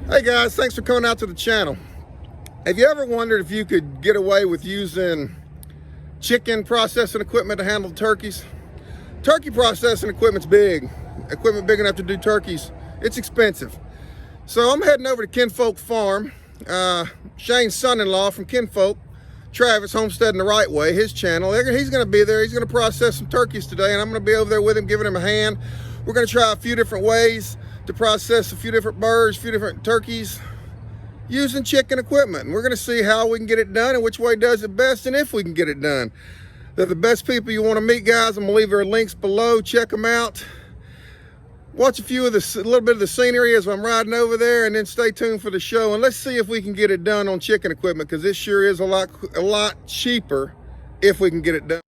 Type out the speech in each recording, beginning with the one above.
Hey guys, thanks for coming out to the channel. Have you ever wondered if you could get away with using chicken processing equipment to handle turkeys? Turkey processing equipment's big. Equipment big enough to do turkeys. It's expensive. So I'm heading over to Kinfolk Farm. Shane's son-in-law from Kinfolk, Travis, Homesteading the Wright Way, his channel. He's gonna be there. He's gonna process some turkeys today, and I'm gonna be over there with him, giving him a hand. We're gonna try a few different ways to process a few different birds, a few different turkeys, using chicken equipment. And we're gonna see how we can get it done and which way does it best and if we can get it done. They're the best people you wanna meet, guys. I'm gonna leave their links below. Check them out. Watch a little bit of the scenery as I'm riding over there, and then stay tuned for the show. And let's see if we can get it done on chicken equipment, because this sure is a lot cheaper if we can get it done.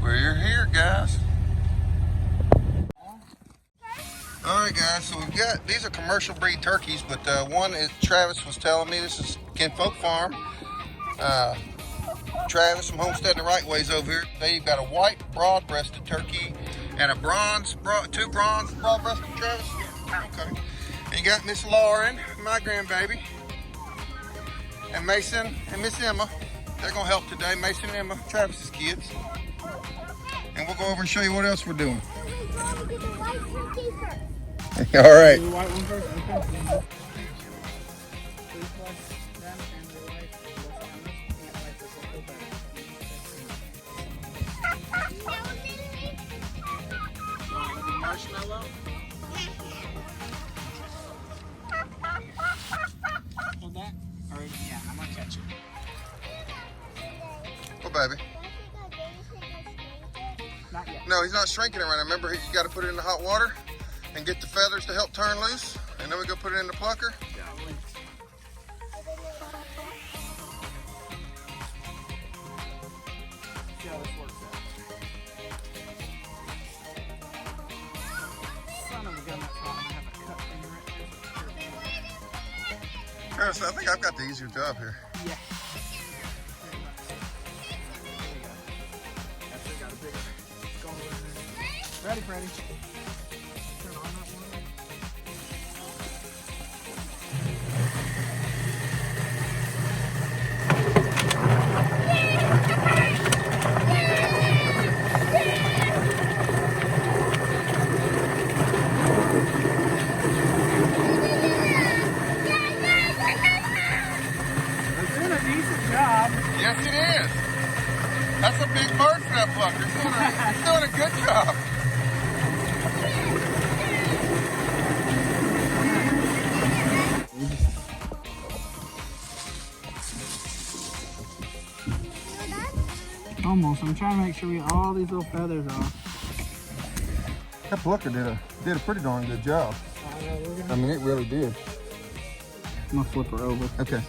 We're here, guys. All right, guys, so we've got, these are commercial breed turkeys, but one is, Travis was telling me, this is Kinfolk Farm. Travis from Homesteading the Wright Way's over here. They've got a white broad-breasted turkey and a two bronze broad-breasted, Travis? Okay. And you got Miss Lauren, my grandbaby, and Mason and Miss Emma. They're gonna help today, Mason and Emma, Travis's kids. And we'll go over and show you what else we're doing. All right. Marshmallow? Hold that? Or, yeah, I'm gonna catch it. Oh, baby. Not yet. No, he's not shrinking it right now. Remember, you got to put it in the hot water and get the feathers to help turn loose. And then we go put it in the plucker. Yeah, see how this works out. Son of a gun, that's why I'm gonna have a cut finger right there. Travis, I think I've got the easier job here. Yeah. There we go. I still got a bigger skull in there. Ready, Freddy? Turn on that one. It's doing a decent job. Yes, it is. That's a big bird for that plucker. It's doing a good job. Almost. I'm trying to make sure we get all these little feathers off. That plucker did a pretty darn good job. I mean, it really did. I'm gonna flip her over. Okay.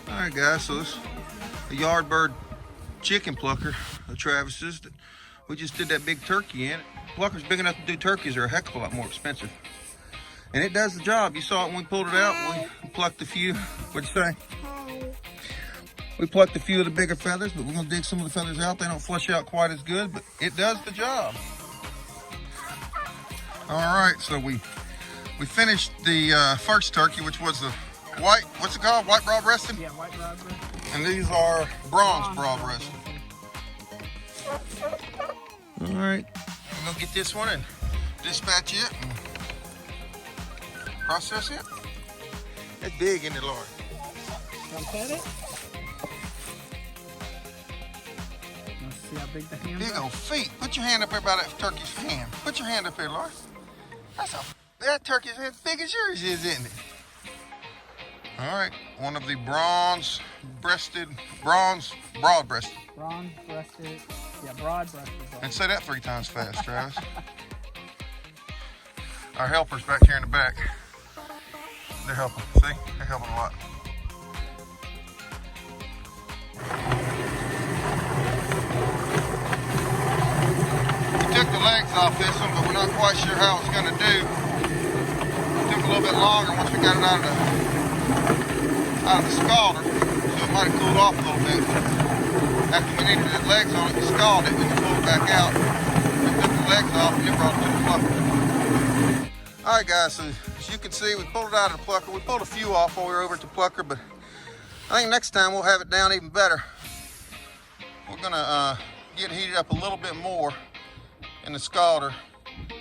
All right, guys, so this is the YardBird chicken plucker of Travis's that we just did that big turkey in. Pluckers big enough to do turkeys are a heck of a lot more expensive. And it does the job. You saw it when we pulled it out. We plucked a few. What'd you say? We plucked a few of the bigger feathers, but we're gonna dig some of the feathers out. They don't flush out quite as good, but it does the job. All right, so we finished the first turkey, which was the white, what's it called? White broad breasted? Yeah, white broad breasted. And these are bronze broad breasted. All right, I'm gonna get this one and dispatch it and process it. It's big, isn't it, Lord? Want to pet it? Let's see how big the hand is. Big old feet. Put your hand up there by that turkey's hand. Put your hand up there, Lord. That turkey's as big as yours is, isn't it? All right, one of the broad breasted. Bronze breasted. Yeah, broad breasted. And say that 3 times fast, Travis. Our helpers back here in the back. They're helping. See? They're helping a lot. We took the legs off this one, but we're not quite sure how it's going to do. It took a little bit longer once we got it out of the scalder, so it might have cooled off a little bit. After we needed the legs on it to scald it, we can pull it back out. We took the legs off and then brought it to the plucker. All right, guys, so as you can see, we pulled it out of the plucker. We pulled a few off while we were over at the plucker, but I think next time we'll have it down even better. We're gonna get it heated up a little bit more in the scalder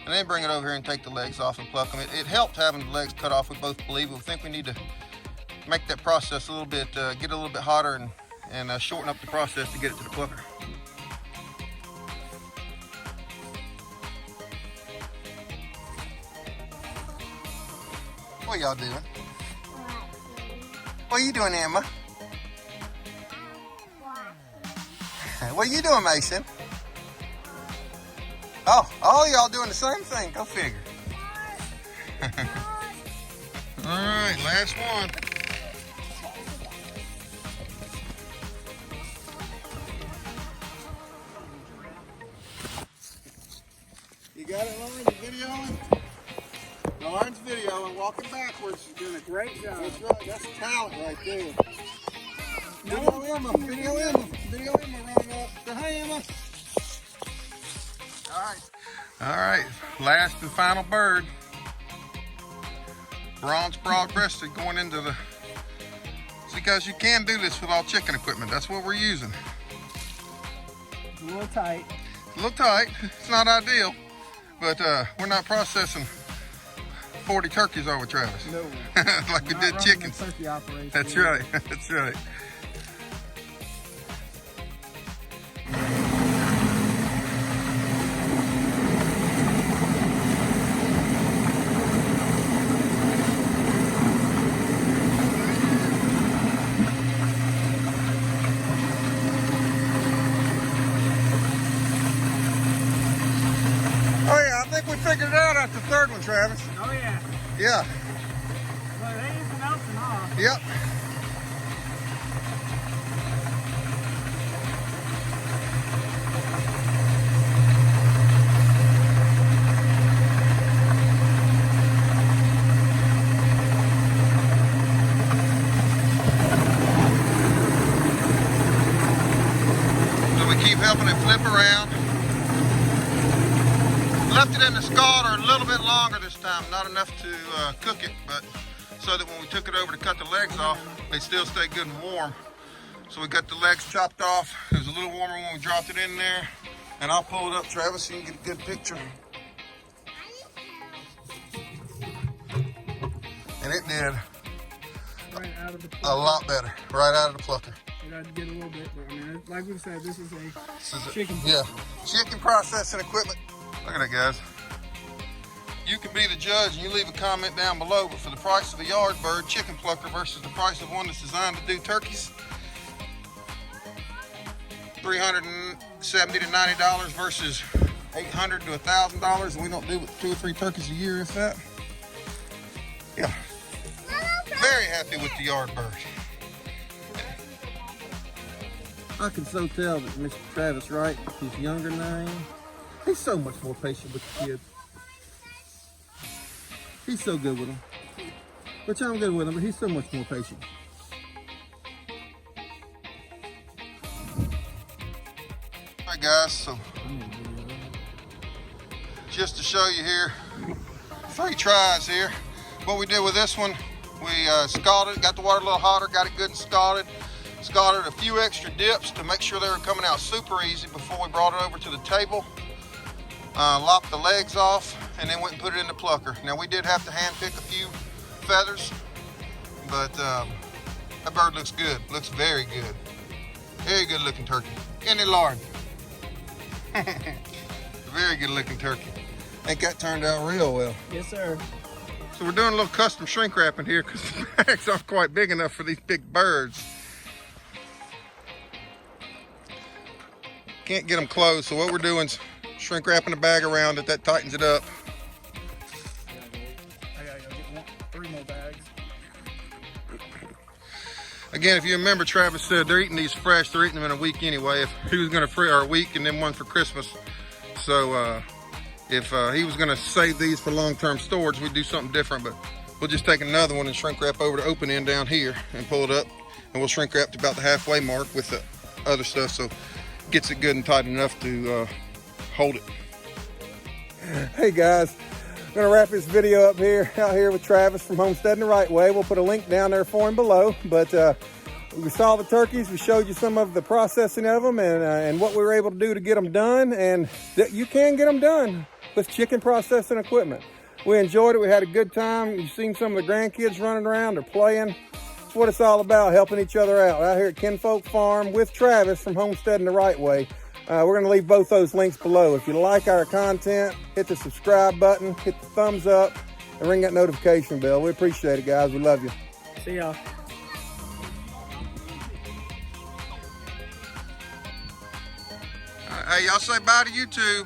and then bring it over here and take the legs off and pluck them. It helped having the legs cut off, we both believe. We think we need to make that process a little bit, get it a little bit hotter and shorten up the process to get it to the plucker. What y'all doing? What are you doing, Emma? What are you doing, Mason? Oh, all y'all doing the same thing. Go figure. All right, last one. You got it, Lauren? You videoing? Lauren's videoing, walking backwards. She's doing a great job. That's right. That's talent right there. Video Emma. Video Emma. Video Emma running up. Say hi, Emma. All right. All right. Last and final bird. Bronze broad breasted going into the... See, guys, you can do this with all chicken equipment. That's what we're using. It's a little tight. A little tight. It's not ideal. But we're not processing 40 turkeys over, Travis. No. Like we did chickens. Turkey operation. That's right. That's right. Oh yeah, I think we figured it out after the third one, Travis. Oh yeah. Yeah. Well, they ain't bouncing off. Yep. So we keep helping it flip around. Left it in the scalder a little bit longer this time, not enough to cook it, but so that when we took it over to cut the legs off, they still stay good and warm. So we got the legs chopped off. It was a little warmer when we dropped it in there. And I'll pull it up, Travis, so you can get a good picture. And it did Right out of the plucker. a lot better, right out of the plucker. We got to get a little bit, but I mean, like we said, this is a chicken. Yeah, chicken processing equipment. Look at that, guys. You can be the judge and you leave a comment down below, but for the price of a YardBird chicken plucker versus the price of one that's designed to do turkeys, $370 to $90 versus $800 to $1,000, and we don't do but 2 or 3 turkeys a year, if that. Yeah. Very happy with the YardBird. I can so tell that Mr. Travis Wright, his younger name, he's so much more patient with the kids. He's so good with them. Which I'm good with him, but he's so much more patient. Alright guys, so just to show you here, 3 tries here. What we did with this one, we scalded it, got the water a little hotter, got it good and scalded. Scalded a few extra dips to make sure they were coming out super easy before we brought it over to the table. Lopped the legs off and then went and put it in the plucker. Now we did have to hand pick a few feathers, but that bird looks good, looks very good. Very good looking turkey. Isn't it, Lord? Very good looking turkey. I think that turned out real well. Yes, sir. So we're doing a little custom shrink wrapping here because the bags aren't quite big enough for these big birds. Can't get them closed, so what we're doing is shrink wrapping the bag around it. That tightens it up. I gotta go get 3 more bags. Again, if you remember, Travis said they're eating these fresh. They're eating them in a week anyway. If he was going to free our week and then one for Christmas. So if he was going to save these for long-term storage, we'd do something different. But we'll just take another one and shrink wrap over the open end down here and pull it up. And we'll shrink wrap to about the halfway mark with the other stuff. So gets it good and tight enough to hold it. Hey guys, I'm gonna wrap this video up here, out here with Travis from Homesteading the Wright Way. We'll put a link down there for him below. But we saw the turkeys, we showed you some of the processing of them and what we were able to do to get them done. And you can get them done with chicken processing equipment. We enjoyed it, we had a good time. You've seen some of the grandkids running around, they're playing. What it's all about, helping each other out here at Kinfolk Farm with Travis from Homesteading the Wright Way. We're going to leave both those links below. If you like our content, hit the subscribe button, hit the thumbs up, and ring that notification bell. We appreciate it, guys. We love you. See y'all. Hey, y'all say bye to YouTube.